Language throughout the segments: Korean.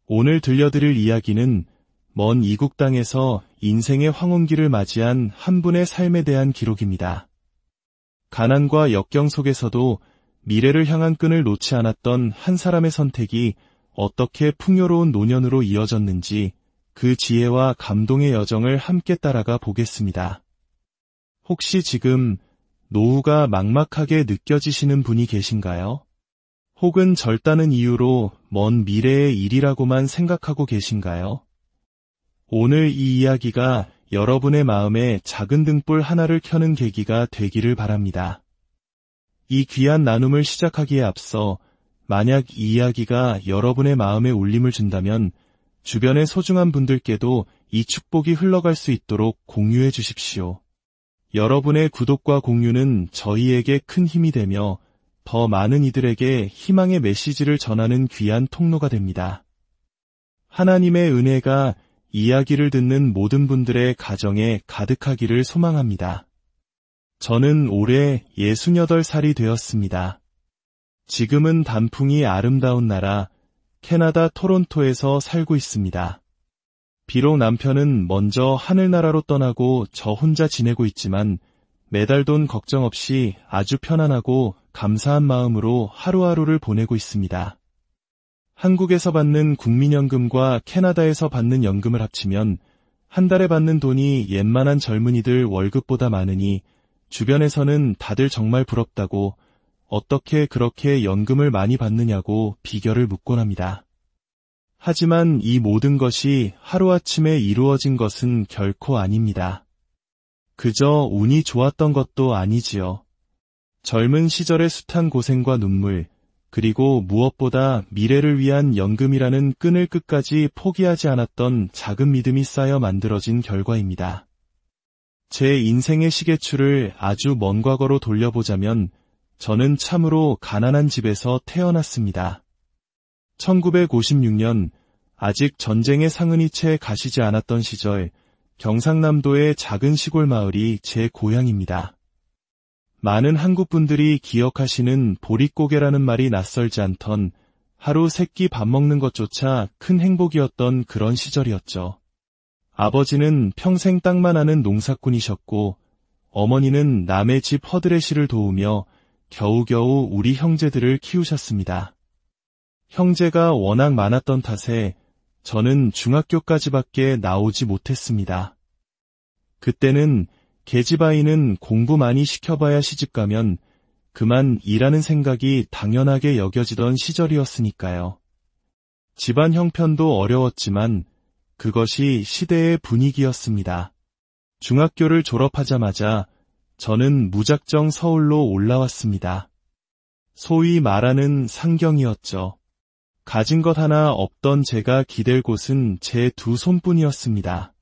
오늘 들려드릴 이야기는 먼 이국 땅에서 인생의 황혼기를 맞이한 한 분의 삶에 대한 기록입니다. 가난과 역경 속에서도 미래를 향한 끈을 놓지 않았던 한 사람의 선택이 어떻게 풍요로운 노년으로 이어졌는지 그 지혜와 감동의 여정을 함께 따라가 보겠습니다. 혹시 지금 노후가 막막하게 느껴지시는 분이 계신가요? 혹은 절다는 이유로 먼 미래의 일이라고만 생각하고 계신가요? 오늘 이 이야기가 여러분의 마음에 작은 등불 하나를 켜는 계기가 되기를 바랍니다. 이 귀한 나눔을 시작하기에 앞서 만약 이 이야기가 여러분의 마음에 울림을 준다면 주변의 소중한 분들께도 이 축복이 흘러갈 수 있도록 공유해 주십시오. 여러분의 구독과 공유는 저희에게 큰 힘이 되며 더 많은 이들에게 희망의 메시지를 전하는 귀한 통로가 됩니다. 하나님의 은혜가 이야기를 듣는 모든 분들의 가정에 가득하기를 소망합니다. 저는 올해 68살이 되었습니다. 지금은 단풍이 아름다운 나라 캐나다 토론토에서 살고 있습니다. 비록 남편은 먼저 하늘나라로 떠나고 저 혼자 지내고 있지만 매달 돈 걱정 없이 아주 편안하고 감사한 마음으로 하루하루를 보내고 있습니다. 한국에서 받는 국민연금과 캐나다에서 받는 연금을 합치면 한 달에 받는 돈이 웬만한 젊은이들 월급보다 많으니 주변에서는 다들 정말 부럽다고 어떻게 그렇게 연금을 많이 받느냐고 비결을 묻곤 합니다. 하지만 이 모든 것이 하루아침에 이루어진 것은 결코 아닙니다. 그저 운이 좋았던 것도 아니지요. 젊은 시절의 숱한 고생과 눈물, 그리고 무엇보다 미래를 위한 연금이라는 끈을 끝까지 포기하지 않았던 작은 믿음이 쌓여 만들어진 결과입니다. 제 인생의 시계추를 아주 먼 과거로 돌려보자면 저는 참으로 가난한 집에서 태어났습니다. 1956년 아직 전쟁의 상흔이 채 가시지 않았던 시절 경상남도의 작은 시골 마을이 제 고향입니다. 많은 한국분들이 기억하시는 보릿고개라는 말이 낯설지 않던 하루 세 끼 밥 먹는 것조차 큰 행복이었던 그런 시절이었죠. 아버지는 평생 땅만 하는 농사꾼이셨고 어머니는 남의 집 허드레시를 도우며 겨우겨우 우리 형제들을 키우셨습니다. 형제가 워낙 많았던 탓에 저는 중학교까지밖에 나오지 못했습니다. 그때는 계집아이는 공부 많이 시켜봐야 시집가면 그만 일하는 생각이 당연하게 여겨지던 시절이었으니까요. 집안 형편도 어려웠지만 그것이 시대의 분위기였습니다. 중학교를 졸업하자마자 저는 무작정 서울로 올라왔습니다. 소위 말하는 상경이었죠. 가진 것 하나 없던 제가 기댈 곳은 제 두 손뿐이었습니다.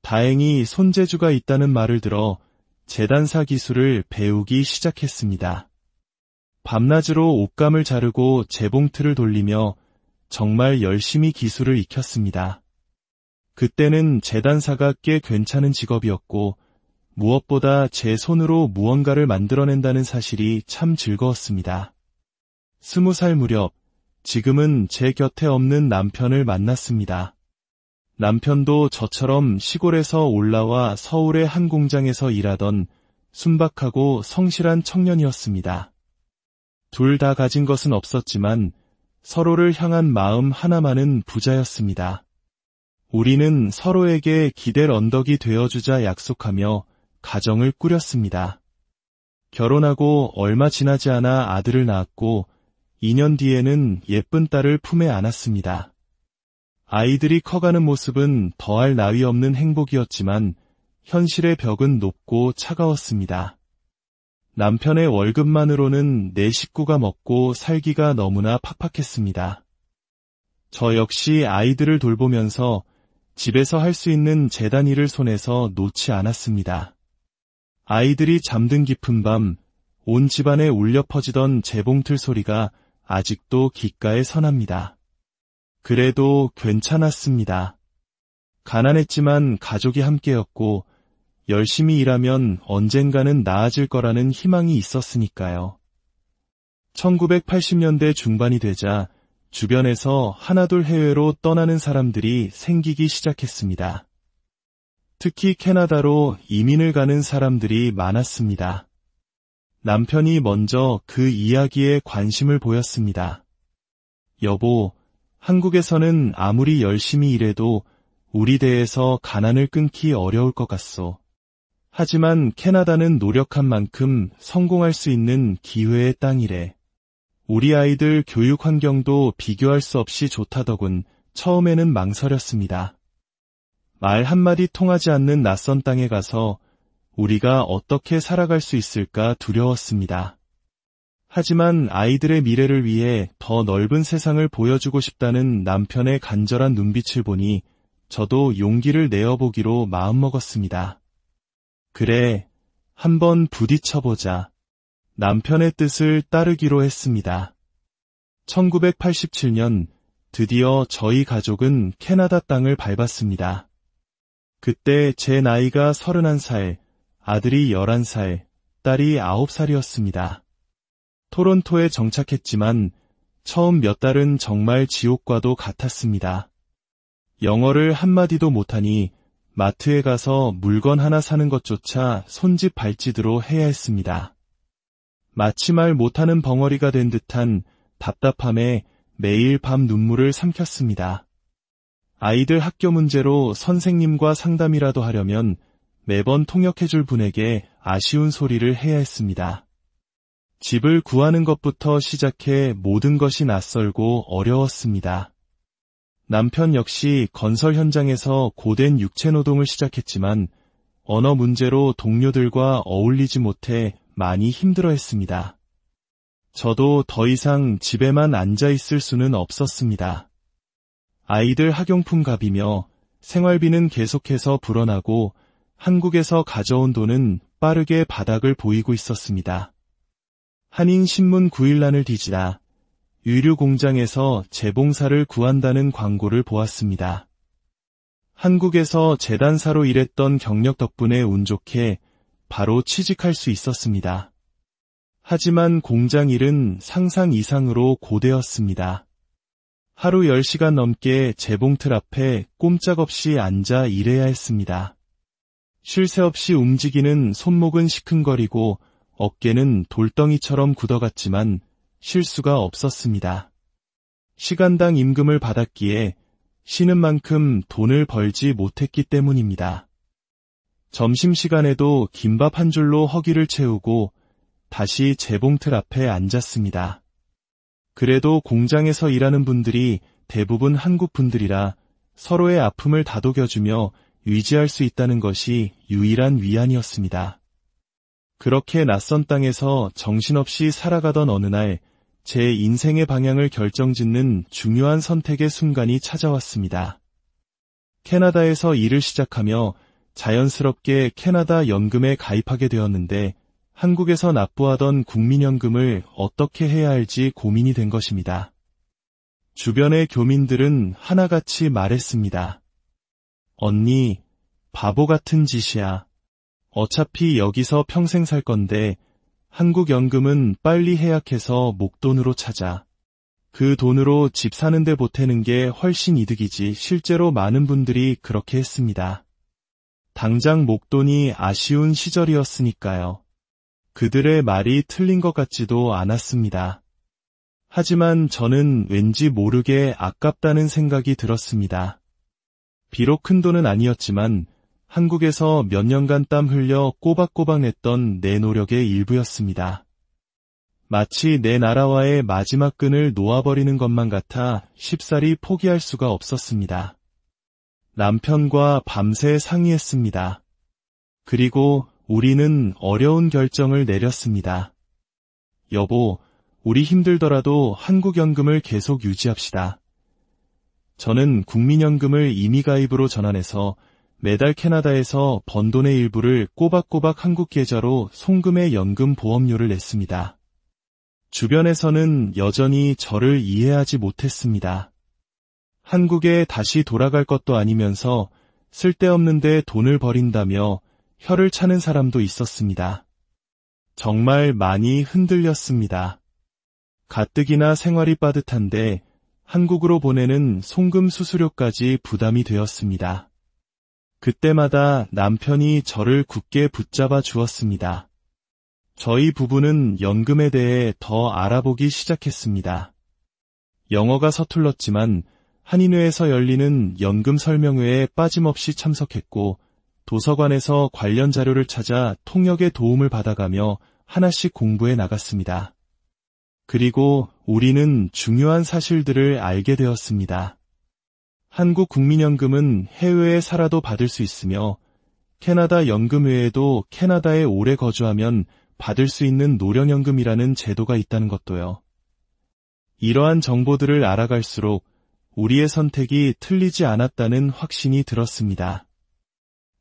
다행히 손재주가 있다는 말을 들어 재단사 기술을 배우기 시작했습니다. 밤낮으로 옷감을 자르고 재봉틀을 돌리며 정말 열심히 기술을 익혔습니다. 그때는 재단사가 꽤 괜찮은 직업이었고 무엇보다 제 손으로 무언가를 만들어낸다는 사실이 참 즐거웠습니다. 20살 무렵 지금은 제 곁에 없는 남편을 만났습니다. 남편도 저처럼 시골에서 올라와 서울의 한 공장에서 일하던 순박하고 성실한 청년이었습니다. 둘 다 가진 것은 없었지만 서로를 향한 마음 하나만은 부자였습니다. 우리는 서로에게 기댈 언덕이 되어주자 약속하며 가정을 꾸렸습니다. 결혼하고 얼마 지나지 않아 아들을 낳았고 2년 뒤에는 예쁜 딸을 품에 안았습니다. 아이들이 커가는 모습은 더할 나위 없는 행복이었지만 현실의 벽은 높고 차가웠습니다. 남편의 월급만으로는 내 식구가 먹고 살기가 너무나 팍팍했습니다. 저 역시 아이들을 돌보면서 집에서 할 수 있는 재단 일을 손에서 놓지 않았습니다. 아이들이 잠든 깊은 밤 온 집안에 울려 퍼지던 재봉틀 소리가 아직도 귓가에 선합니다. 그래도 괜찮았습니다. 가난했지만 가족이 함께였고 열심히 일하면 언젠가는 나아질 거라는 희망이 있었으니까요. 1980년대 중반이 되자 주변에서 하나둘 해외로 떠나는 사람들이 생기기 시작했습니다. 특히 캐나다로 이민을 가는 사람들이 많았습니다. 남편이 먼저 그 이야기에 관심을 보였습니다. 여보, 한국에서는 아무리 열심히 일해도 우리 대에서 가난을 끊기 어려울 것 같소. 하지만 캐나다는 노력한 만큼 성공할 수 있는 기회의 땅이래. 우리 아이들 교육 환경도 비교할 수 없이 좋다더군. 처음에는 망설였습니다. 말 한마디 통하지 않는 낯선 땅에 가서 우리가 어떻게 살아갈 수 있을까 두려웠습니다. 하지만 아이들의 미래를 위해 더 넓은 세상을 보여주고 싶다는 남편의 간절한 눈빛을 보니 저도 용기를 내어보기로 마음먹었습니다. 그래, 한번 부딪혀보자. 남편의 뜻을 따르기로 했습니다. 1987년 드디어 저희 가족은 캐나다 땅을 밟았습니다. 그때 제 나이가 31살, 아들이 11살, 딸이 9살이었습니다. 토론토에 정착했지만 처음 몇 달은 정말 지옥과도 같았습니다. 영어를 한마디도 못하니 마트에 가서 물건 하나 사는 것조차 손짓 발짓으로 해야 했습니다. 마치 말 못하는 벙어리가 된 듯한 답답함에 매일 밤 눈물을 삼켰습니다. 아이들 학교 문제로 선생님과 상담이라도 하려면 매번 통역해줄 분에게 아쉬운 소리를 해야 했습니다. 집을 구하는 것부터 시작해 모든 것이 낯설고 어려웠습니다. 남편 역시 건설 현장에서 고된 육체노동을 시작했지만 언어 문제로 동료들과 어울리지 못해 많이 힘들어했습니다. 저도 더 이상 집에만 앉아 있을 수는 없었습니다. 아이들 학용품 값이며 생활비는 계속해서 불어나고 한국에서 가져온 돈은 빠르게 바닥을 보이고 있었습니다. 한인신문 9일란을 뒤지다 유류 공장에서 재봉사를 구한다는 광고를 보았습니다. 한국에서 재단사로 일했던 경력 덕분에 운 좋게 바로 취직할 수 있었습니다. 하지만 공장 일은 상상 이상으로 고되었습니다. 하루 10시간 넘게 재봉틀 앞에 꼼짝없이 앉아 일해야 했습니다. 쉴 새 없이 움직이는 손목은 시큰거리고 어깨는 돌덩이처럼 굳어갔지만 쉴 수가 없었습니다. 시간당 임금을 받았기에 쉬는 만큼 돈을 벌지 못했기 때문입니다. 점심시간에도 김밥 한 줄로 허기를 채우고 다시 재봉틀 앞에 앉았습니다. 그래도 공장에서 일하는 분들이 대부분 한국 분들이라 서로의 아픔을 다독여주며 유지할 수 있다는 것이 유일한 위안이었습니다. 그렇게 낯선 땅에서 정신없이 살아가던 어느 날 제 인생의 방향을 결정짓는 중요한 선택의 순간이 찾아왔습니다. 캐나다에서 일을 시작하며 자연스럽게 캐나다 연금에 가입하게 되었는데 한국에서 납부하던 국민연금을 어떻게 해야 할지 고민이 된 것입니다. 주변의 교민들은 하나같이 말했습니다. 언니, 바보 같은 짓이야. 어차피 여기서 평생 살 건데 한국 연금은 빨리 해약해서 목돈으로 찾아. 그 돈으로 집 사는데 보태는 게 훨씬 이득이지. 실제로 많은 분들이 그렇게 했습니다. 당장 목돈이 아쉬운 시절이었으니까요. 그들의 말이 틀린 것 같지도 않았습니다. 하지만 저는 왠지 모르게 아깝다는 생각이 들었습니다. 비록 큰 돈은 아니었지만 한국에서 몇 년간 땀 흘려 꼬박꼬박 냈던 내 노력의 일부였습니다. 마치 내 나라와의 마지막 끈을 놓아버리는 것만 같아 쉽사리 포기할 수가 없었습니다. 남편과 밤새 상의했습니다. 그리고 우리는 어려운 결정을 내렸습니다. 여보, 우리 힘들더라도 한국연금을 계속 유지합시다. 저는 국민연금을 임의가입으로 전환해서 매달 캐나다에서 번 돈의 일부를 꼬박꼬박 한국 계좌로 송금해 연금 보험료를 냈습니다. 주변에서는 여전히 저를 이해하지 못했습니다. 한국에 다시 돌아갈 것도 아니면서 쓸데없는데 돈을 버린다며 혀를 차는 사람도 있었습니다. 정말 많이 흔들렸습니다. 가뜩이나 생활이 빠듯한데 한국으로 보내는 송금 수수료까지 부담이 되었습니다. 그때마다 남편이 저를 굳게 붙잡아 주었습니다. 저희 부부는 연금에 대해 더 알아보기 시작했습니다. 영어가 서툴렀지만 한인회에서 열리는 연금 설명회에 빠짐없이 참석했고 도서관에서 관련 자료를 찾아 통역의 도움을 받아가며 하나씩 공부해 나갔습니다. 그리고 우리는 중요한 사실들을 알게 되었습니다. 한국 국민연금은 해외에 살아도 받을 수 있으며 캐나다 연금 외에도 캐나다에 오래 거주하면 받을 수 있는 노령연금이라는 제도가 있다는 것도요. 이러한 정보들을 알아갈수록 우리의 선택이 틀리지 않았다는 확신이 들었습니다.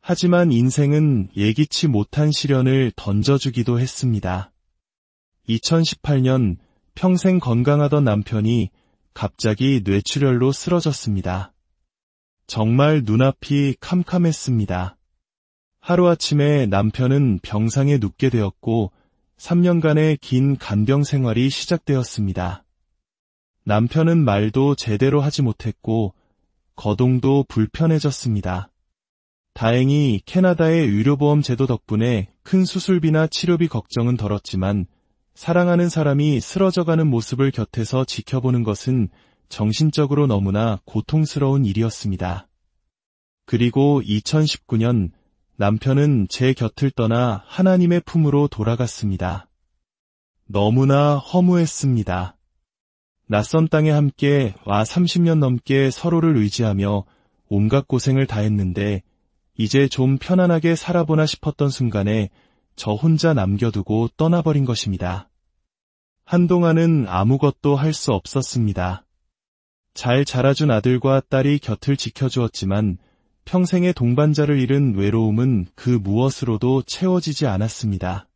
하지만 인생은 예기치 못한 시련을 던져주기도 했습니다. 2018년 평생 건강하던 남편이 갑자기 뇌출혈로 쓰러졌습니다. 정말 눈앞이 캄캄했습니다. 하루아침에 남편은 병상에 눕게 되었고 3년간의 긴 간병 생활이 시작되었습니다. 남편은 말도 제대로 하지 못했고 거동도 불편해졌습니다. 다행히 캐나다의 의료보험 제도 덕분에 큰 수술비나 치료비 걱정은 덜었지만 사랑하는 사람이 쓰러져가는 모습을 곁에서 지켜보는 것은 정신적으로 너무나 고통스러운 일이었습니다. 그리고 2019년 남편은 제 곁을 떠나 하나님의 품으로 돌아갔습니다. 너무나 허무했습니다. 낯선 땅에 함께 와 30년 넘게 서로를 의지하며 온갖 고생을 다했는데 이제 좀 편안하게 살아보나 싶었던 순간에 저 혼자 남겨두고 떠나버린 것입니다. 한동안은 아무것도 할 수 없었습니다. 잘 자라준 아들과 딸이 곁을 지켜주었지만 평생의 동반자를 잃은 외로움은 그 무엇으로도 채워지지 않았습니다.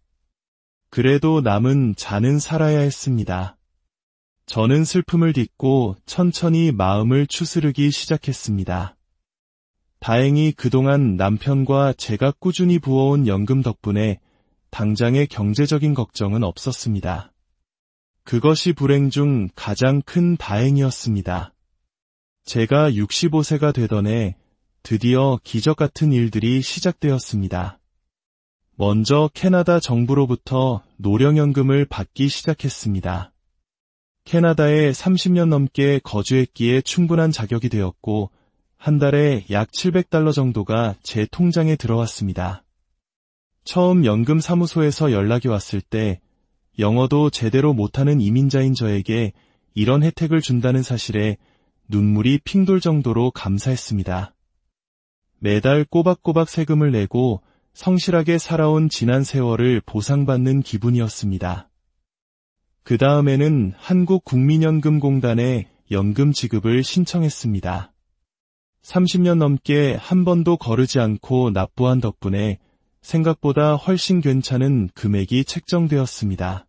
그래도 남은 자는 살아야 했습니다. 저는 슬픔을 딛고 천천히 마음을 추스르기 시작했습니다. 다행히 그동안 남편과 제가 꾸준히 부어온 연금 덕분에 당장의 경제적인 걱정은 없었습니다. 그것이 불행 중 가장 큰 다행이었습니다. 제가 65세가 되던 해 드디어 기적 같은 일들이 시작되었습니다. 먼저 캐나다 정부로부터 노령연금을 받기 시작했습니다. 캐나다에 30년 넘게 거주했기에 충분한 자격이 되었고 한 달에 약 $700 정도가 제 통장에 들어왔습니다. 처음 연금 사무소에서 연락이 왔을 때 영어도 제대로 못하는 이민자인 저에게 이런 혜택을 준다는 사실에 눈물이 핑 돌 정도로 감사했습니다. 매달 꼬박꼬박 세금을 내고 성실하게 살아온 지난 세월을 보상받는 기분이었습니다. 그 다음에는 한국국민연금공단에 연금 지급을 신청했습니다. 30년 넘게 한 번도 거르지 않고 납부한 덕분에 생각보다 훨씬 괜찮은 금액이 책정되었습니다.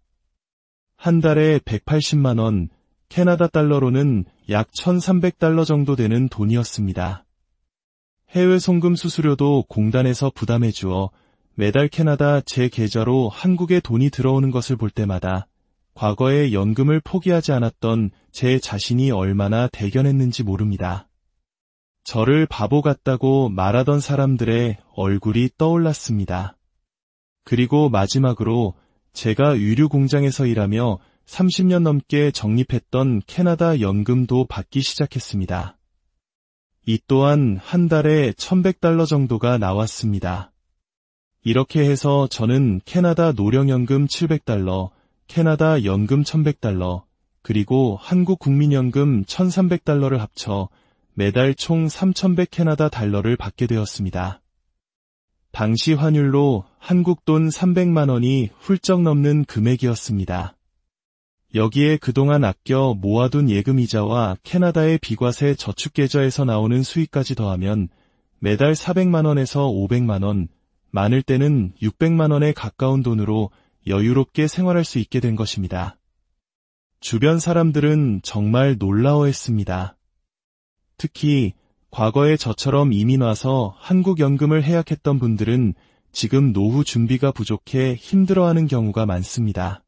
한 달에 180만 원, 캐나다 달러로는 약 $1,300 정도 되는 돈이었습니다. 해외 송금 수수료도 공단에서 부담해 주어 매달 캐나다 제 계좌로 한국에 돈이 들어오는 것을 볼 때마다 과거에 연금을 포기하지 않았던 제 자신이 얼마나 대견했는지 모릅니다. 저를 바보 같다고 말하던 사람들의 얼굴이 떠올랐습니다. 그리고 마지막으로 제가 의류 공장에서 일하며 30년 넘게 적립했던 캐나다 연금도 받기 시작했습니다. 이 또한 한 달에 $1,100 정도가 나왔습니다. 이렇게 해서 저는 캐나다 노령연금 $700, 캐나다 연금 $1,100, 그리고 한국 국민연금 $1,300를 합쳐 매달 총 3,100 캐나다 달러를 받게 되었습니다. 당시 환율로 한국 돈 300만 원이 훌쩍 넘는 금액이었습니다. 여기에 그동안 아껴 모아둔 예금이자와 캐나다의 비과세 저축계좌에서 나오는 수익까지 더하면 매달 400만 원에서 500만 원, 많을 때는 600만 원에 가까운 돈으로 여유롭게 생활할 수 있게 된 것입니다. 주변 사람들은 정말 놀라워했습니다. 특히 과거에 저처럼 이민 와서 한국 연금을 해약했던 분들은 지금 노후 준비가 부족해 힘들어하는 경우가 많습니다.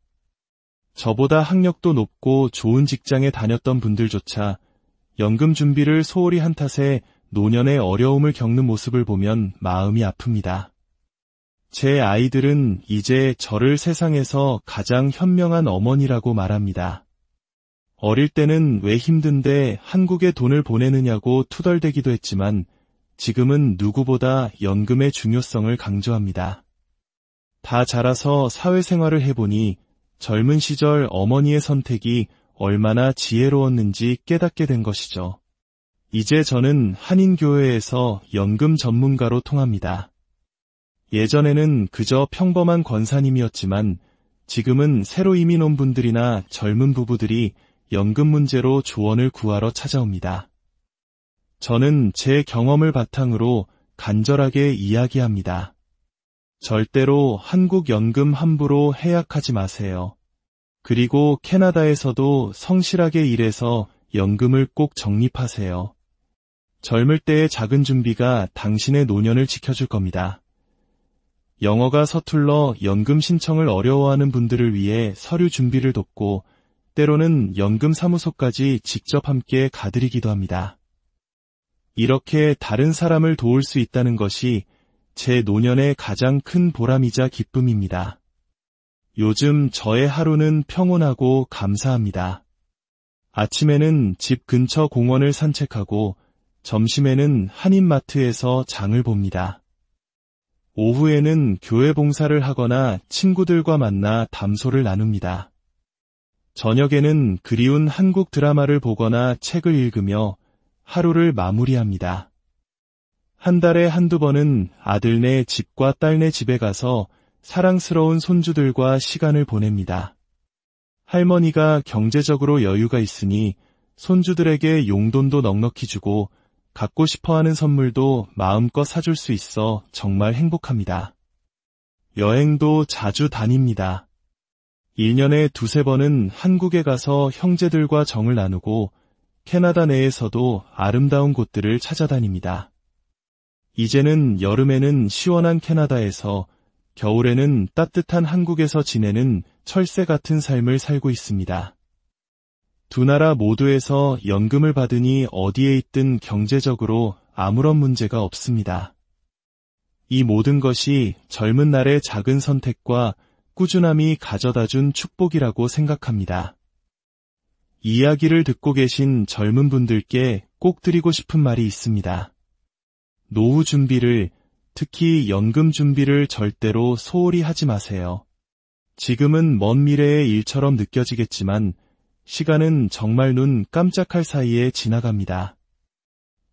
저보다 학력도 높고 좋은 직장에 다녔던 분들조차 연금 준비를 소홀히 한 탓에 노년의 어려움을 겪는 모습을 보면 마음이 아픕니다. 제 아이들은 이제 저를 세상에서 가장 현명한 어머니라고 말합니다. 어릴 때는 왜 힘든데 한국에 돈을 보내느냐고 투덜대기도 했지만 지금은 누구보다 연금의 중요성을 강조합니다. 다 자라서 사회생활을 해보니 젊은 시절 어머니의 선택이 얼마나 지혜로웠는지 깨닫게 된 것이죠. 이제 저는 한인교회에서 연금 전문가로 통합니다. 예전에는 그저 평범한 권사님이었지만 지금은 새로 이민 온 분들이나 젊은 부부들이 연금 문제로 조언을 구하러 찾아옵니다. 저는 제 경험을 바탕으로 간절하게 이야기합니다. 절대로 한국 연금 함부로 해약하지 마세요. 그리고 캐나다에서도 성실하게 일해서 연금을 꼭 적립하세요. 젊을 때의 작은 준비가 당신의 노년을 지켜줄 겁니다. 영어가 서툴러 연금 신청을 어려워하는 분들을 위해 서류 준비를 돕고 때로는 연금 사무소까지 직접 함께 가드리기도 합니다. 이렇게 다른 사람을 도울 수 있다는 것이 제 노년의 가장 큰 보람이자 기쁨입니다. 요즘 저의 하루는 평온하고 감사합니다. 아침에는 집 근처 공원을 산책하고 점심에는 한인마트에서 장을 봅니다. 오후에는 교회 봉사를 하거나 친구들과 만나 담소를 나눕니다. 저녁에는 그리운 한국 드라마를 보거나 책을 읽으며 하루를 마무리합니다. 한 달에 한두 번은 아들네 집과 딸네 집에 가서 사랑스러운 손주들과 시간을 보냅니다. 할머니가 경제적으로 여유가 있으니 손주들에게 용돈도 넉넉히 주고 갖고 싶어하는 선물도 마음껏 사줄 수 있어 정말 행복합니다. 여행도 자주 다닙니다. 1년에 두세 번은 한국에 가서 형제들과 정을 나누고 캐나다 내에서도 아름다운 곳들을 찾아다닙니다. 이제는 여름에는 시원한 캐나다에서 겨울에는 따뜻한 한국에서 지내는 철새 같은 삶을 살고 있습니다. 두 나라 모두에서 연금을 받으니 어디에 있든 경제적으로 아무런 문제가 없습니다. 이 모든 것이 젊은 날의 작은 선택과 꾸준함이 가져다준 축복이라고 생각합니다. 이야기를 듣고 계신 젊은 분들께 꼭 드리고 싶은 말이 있습니다. 노후 준비를, 특히 연금 준비를 절대로 소홀히 하지 마세요. 지금은 먼 미래의 일처럼 느껴지겠지만 시간은 정말 눈 깜짝할 사이에 지나갑니다.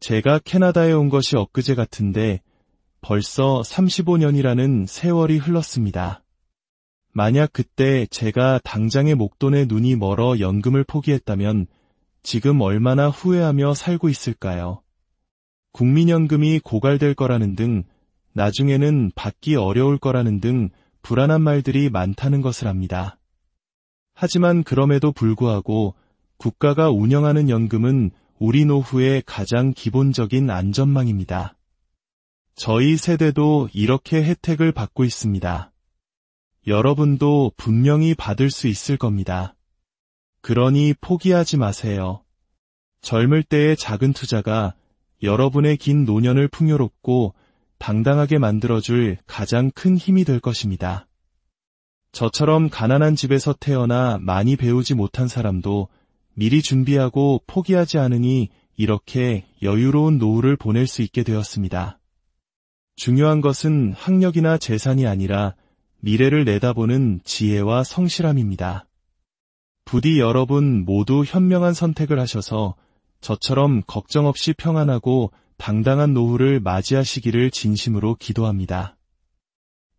제가 캐나다에 온 것이 엊그제 같은데 벌써 35년이라는 세월이 흘렀습니다. 만약 그때 제가 당장의 목돈에 눈이 멀어 연금을 포기했다면 지금 얼마나 후회하며 살고 있을까요? 국민연금이 고갈될 거라는 등 나중에는 받기 어려울 거라는 등 불안한 말들이 많다는 것을 압니다. 하지만 그럼에도 불구하고 국가가 운영하는 연금은 우리 노후의 가장 기본적인 안전망입니다. 저희 세대도 이렇게 혜택을 받고 있습니다. 여러분도 분명히 받을 수 있을 겁니다. 그러니 포기하지 마세요. 젊을 때의 작은 투자가 여러분의 긴 노년을 풍요롭고 당당하게 만들어줄 가장 큰 힘이 될 것입니다. 저처럼 가난한 집에서 태어나 많이 배우지 못한 사람도 미리 준비하고 포기하지 않으니 이렇게 여유로운 노후를 보낼 수 있게 되었습니다. 중요한 것은 학력이나 재산이 아니라 미래를 내다보는 지혜와 성실함입니다. 부디 여러분 모두 현명한 선택을 하셔서 저처럼 걱정 없이 평안하고 당당한 노후를 맞이하시기를 진심으로 기도합니다.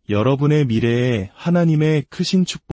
여러분의 미래에 하나님의 크신 축복